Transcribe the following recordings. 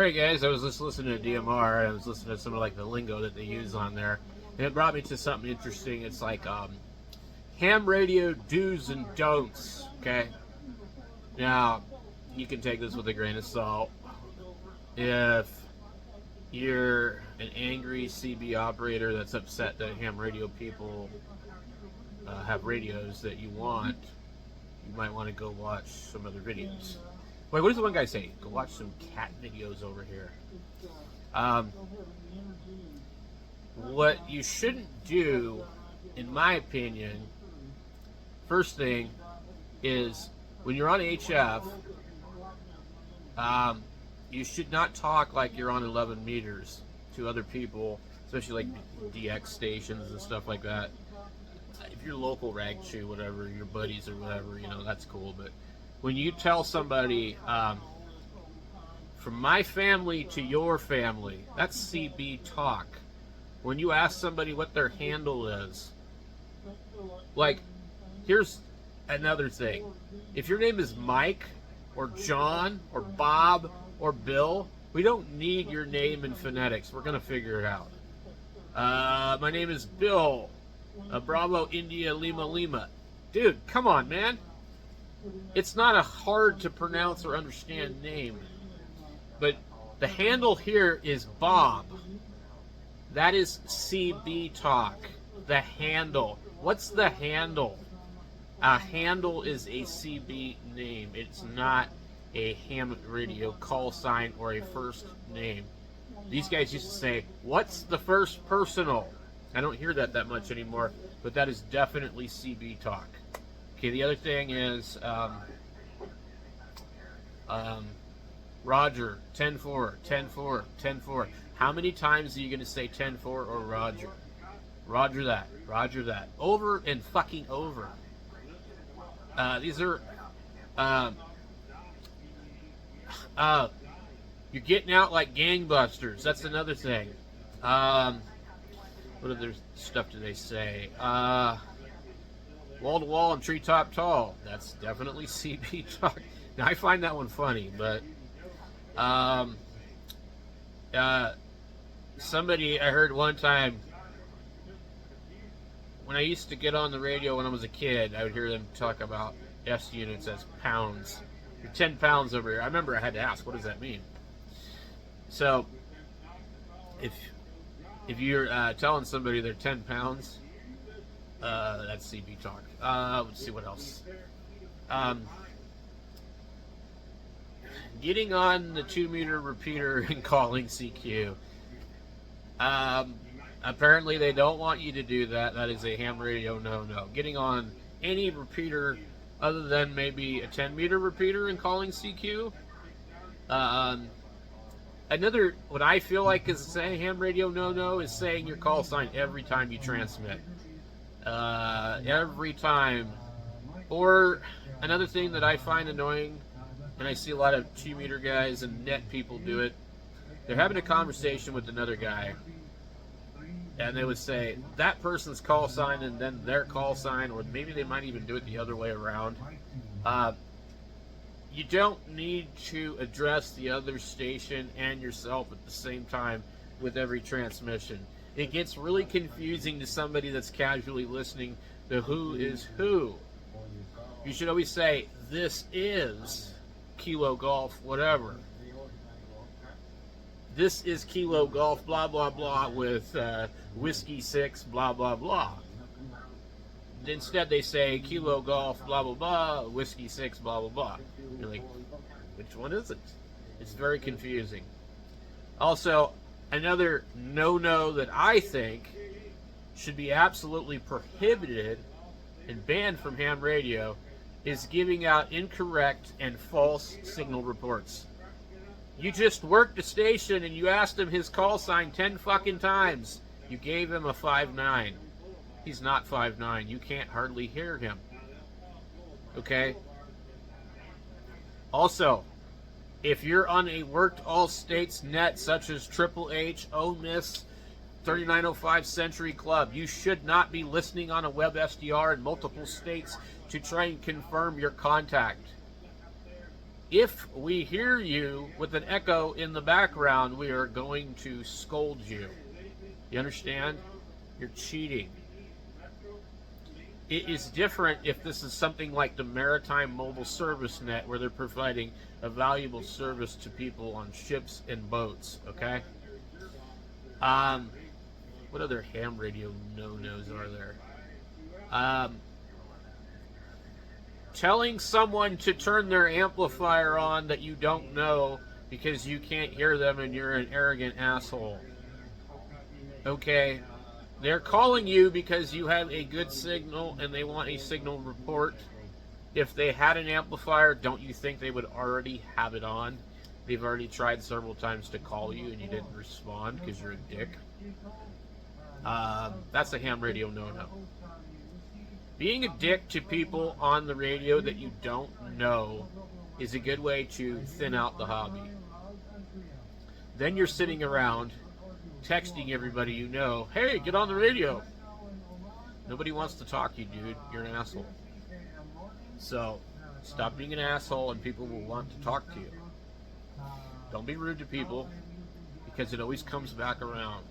Sorry guys, I was just listening to DMR. I was listening to some of like the lingo that they use on there, and it brought me to something interesting. It's like ham radio do's and don'ts. Okay, now you can take this with a grain of salt. If you're an angry CB operator that's upset that ham radio people have radios that you want, you might want to go watch some other videos. Wait, what does the one guy say? Go watch some cat videos over here. What you shouldn't do, in my opinion, first thing is when you're on HF, you should not talk like you're on 11 meters to other people, especially like DX stations and stuff like that. If you're local rag chew, whatever, your buddies or whatever, that's cool. But when you tell somebody, from my family to your family, that's CB talk. When you ask somebody what their handle is, like, here's another thing. If your name is Mike or John or Bob or Bill, we don't need your name in phonetics. We're going to figure it out. My name is Bill. Bravo India Lima Lima. Dude, come on, man. It's not a hard to pronounce or understand name. But the handle here is Bob. That is CB talk. The handle. What's the handle? A handle is a CB name. It's not a ham radio call sign or a first name. These guys used to say, what's the first personal? I don't hear that much anymore, but that is definitely CB talk. Okay, the other thing is Roger, 10-4, 10-4, 10-4. How many times are you going to say 10-4 or Roger? Roger that, Roger that. Over and fucking over. These are you're getting out like gangbusters. That's another thing. What other stuff do they say? Wall to wall and treetop tall. That's definitely CB talk. Now I find that one funny, but somebody I heard one time when I used to get on the radio when I was a kid, I would hear them talk about S units as pounds. You're 10 pounds over here. I remember I had to ask, what does that mean? So if you're telling somebody they're 10 pounds, that's CB talk. Let's see what else. Getting on the 2-meter repeater and calling CQ. Apparently they don't want you to do that. That is a ham radio no-no. Getting on any repeater other than maybe a 10-meter repeater and calling CQ. Another, what I feel like is a ham radio no-no is saying your call sign every time you transmit. Every time. Or another thing that I find annoying, and I see a lot of 2-meter guys and net people do it, they're having a conversation with another guy, and they would say that person's call sign and then their call sign, or maybe they might even do it the other way around. You don't need to address the other station and yourself at the same time with every transmission. It gets really confusing to somebody that's casually listening to who is who. You should always say, this is Kilo Golf, whatever. This is Kilo Golf, blah, blah, blah, with Whiskey 6, blah, blah, blah. Instead, they say Kilo Golf, blah, blah, blah, Whiskey 6, blah, blah, blah. You're like, which one is it? It's very confusing. Also, another no-no that I think should be absolutely prohibited and banned from ham radio is giving out incorrect and false signal reports. You just worked a station and you asked him his call sign 10 fucking times. You gave him a 5'9". He's not 5'9". You can't hardly hear him. Okay? Also, if you're on a worked all states net such as Triple H, Ole Miss, 3905 Century Club, you should not be listening on a web SDR in multiple states to try and confirm your contact. If we hear you with an echo in the background, we are going to scold you. You understand? You're cheating. It is different if this is something like the Maritime Mobile Service Net, where they're providing a valuable service to people on ships and boats, okay? What other ham radio no-nos are there? Telling someone to turn their amplifier on that you don't know because you can't hear them and you're an arrogant asshole. Okay? They're calling you because you have a good signal and they want a signal report. If they had an amplifier, don't you think they would already have it on? They've already tried several times to call you and you didn't respond because you're a dick. That's a ham radio no-no. Being a dick to people on the radio that you don't know is a good way to thin out the hobby. Then you're sitting around texting everybody you know, hey, get on the radio. Nobody wants to talk to you, dude. You're an asshole. So, stop being an asshole and people will want to talk to you. Don't be rude to people because it always comes back around.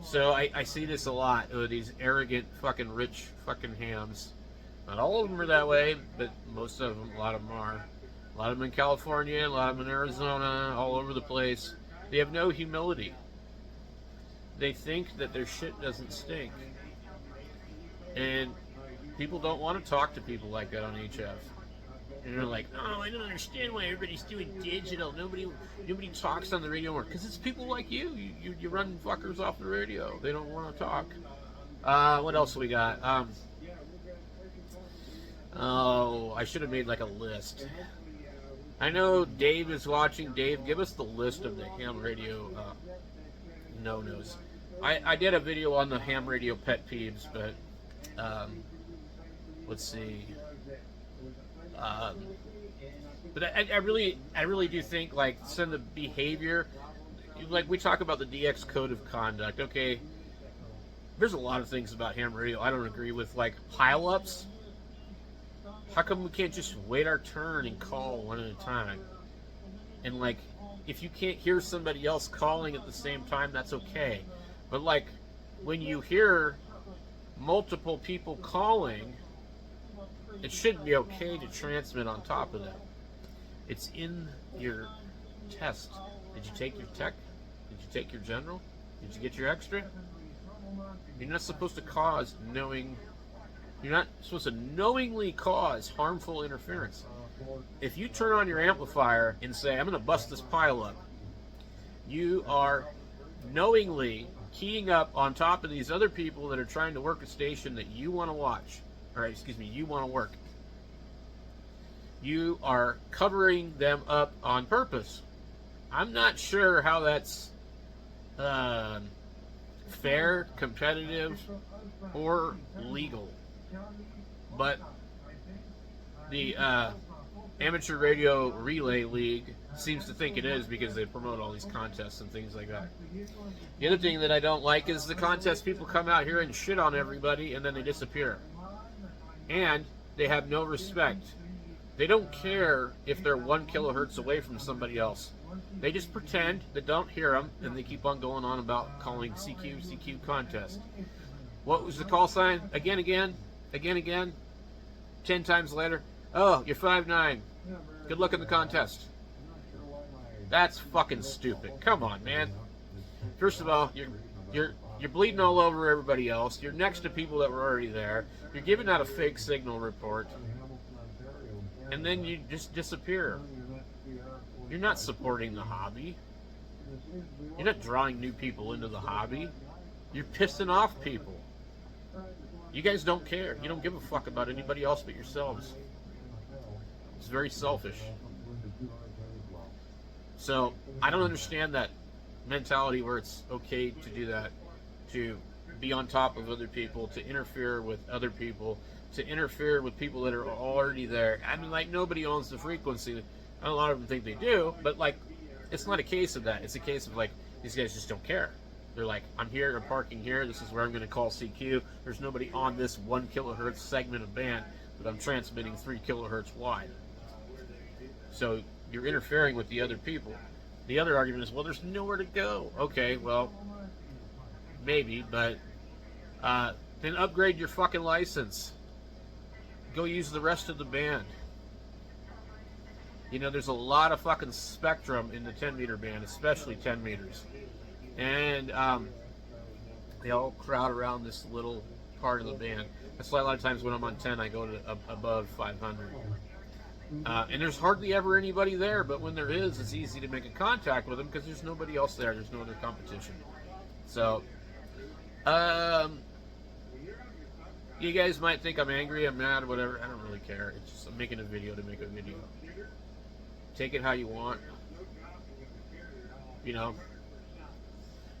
So, I see this a lot. These arrogant fucking rich fucking hams. Not all of them are that way, but most of them, a lot of them are. A lot of them in California, a lot of them in Arizona, all over the place. They have no humility. They think that their shit doesn't stink. And people don't want to talk to people like that on HF. And they're like, oh, I don't understand why everybody's doing digital. Nobody talks on the radio more. Because it's people like you. You run fuckers off the radio. They don't want to talk. What else we got? I should have made like a list. I know Dave is watching. Dave, give us the list of the ham radio no-nos. I did a video on the ham radio pet peeves, but let's see. But I really do think, like, some of the behavior, like we talk about the DX code of conduct. Okay, there's a lot of things about ham radio I don't agree with, like pile-ups. How come we can't just wait our turn and call one at a time? And, like, if you can't hear somebody else calling at the same time, that's okay. But, like, when you hear multiple people calling, it shouldn't be okay to transmit on top of them. It's in your test. Did you take your tech? Did you take your general? Did you get your extra? You're not supposed to cause knowing... You're not supposed to knowingly cause harmful interference. If you turn on your amplifier and say, I'm going to bust this pile up, you are knowingly keying up on top of these other people that are trying to work a station that you want to watch. Or, excuse me, you want to work. You are covering them up on purpose. I'm not sure how that's fair, competitive, or legal. But the Amateur Radio Relay League seems to think it is because they promote all these contests and things like that. The other thing that I don't like is the contest people come out here and shit on everybody and then they disappear. And they have no respect. They don't care if they're 1 kilohertz away from somebody else. They just pretend they don't hear them and they keep on going on about calling CQ contest. What was the call sign? Again. 10 times later. Oh, you're 5'9". Good luck in the contest. That's fucking stupid. Come on, man. First of all, you're bleeding all over everybody else. You're next to people that were already there. You're giving out a fake signal report. And then you just disappear. You're not supporting the hobby. You're not drawing new people into the hobby. You're pissing off people. You guys don't care. You don't give a fuck about anybody else but yourselves. It's very selfish. So, I don't understand that mentality where it's okay to do that, to be on top of other people, to interfere with other people, to interfere with people that are already there. I mean, like, nobody owns the frequency. A lot of them think they do, but, like, it's not a case of that. It's a case of, like, these guys just don't care. They're like, I'm here, I'm parking here, this is where I'm going to call CQ. There's nobody on this 1 kilohertz segment of band, but I'm transmitting 3 kilohertz wide. So you're interfering with the other people. The other argument is, well, there's nowhere to go. Okay, well, maybe, but then upgrade your fucking license. Go use the rest of the band. You know, there's a lot of fucking spectrum in the 10 meter band, especially 10 meters. And they all crowd around this little part of the band. That's why a lot of times when I'm on 10, I go to above 500. And there's hardly ever anybody there, but when there is, it's easy to make a contact with them because there's nobody else there. There's no other competition. So, you guys might think I'm angry, I'm mad, whatever. I don't really care. It's just I'm making a video to make a video. Take it how you want. You know,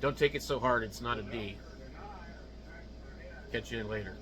don't take it so hard. It's not a D. Catch you later.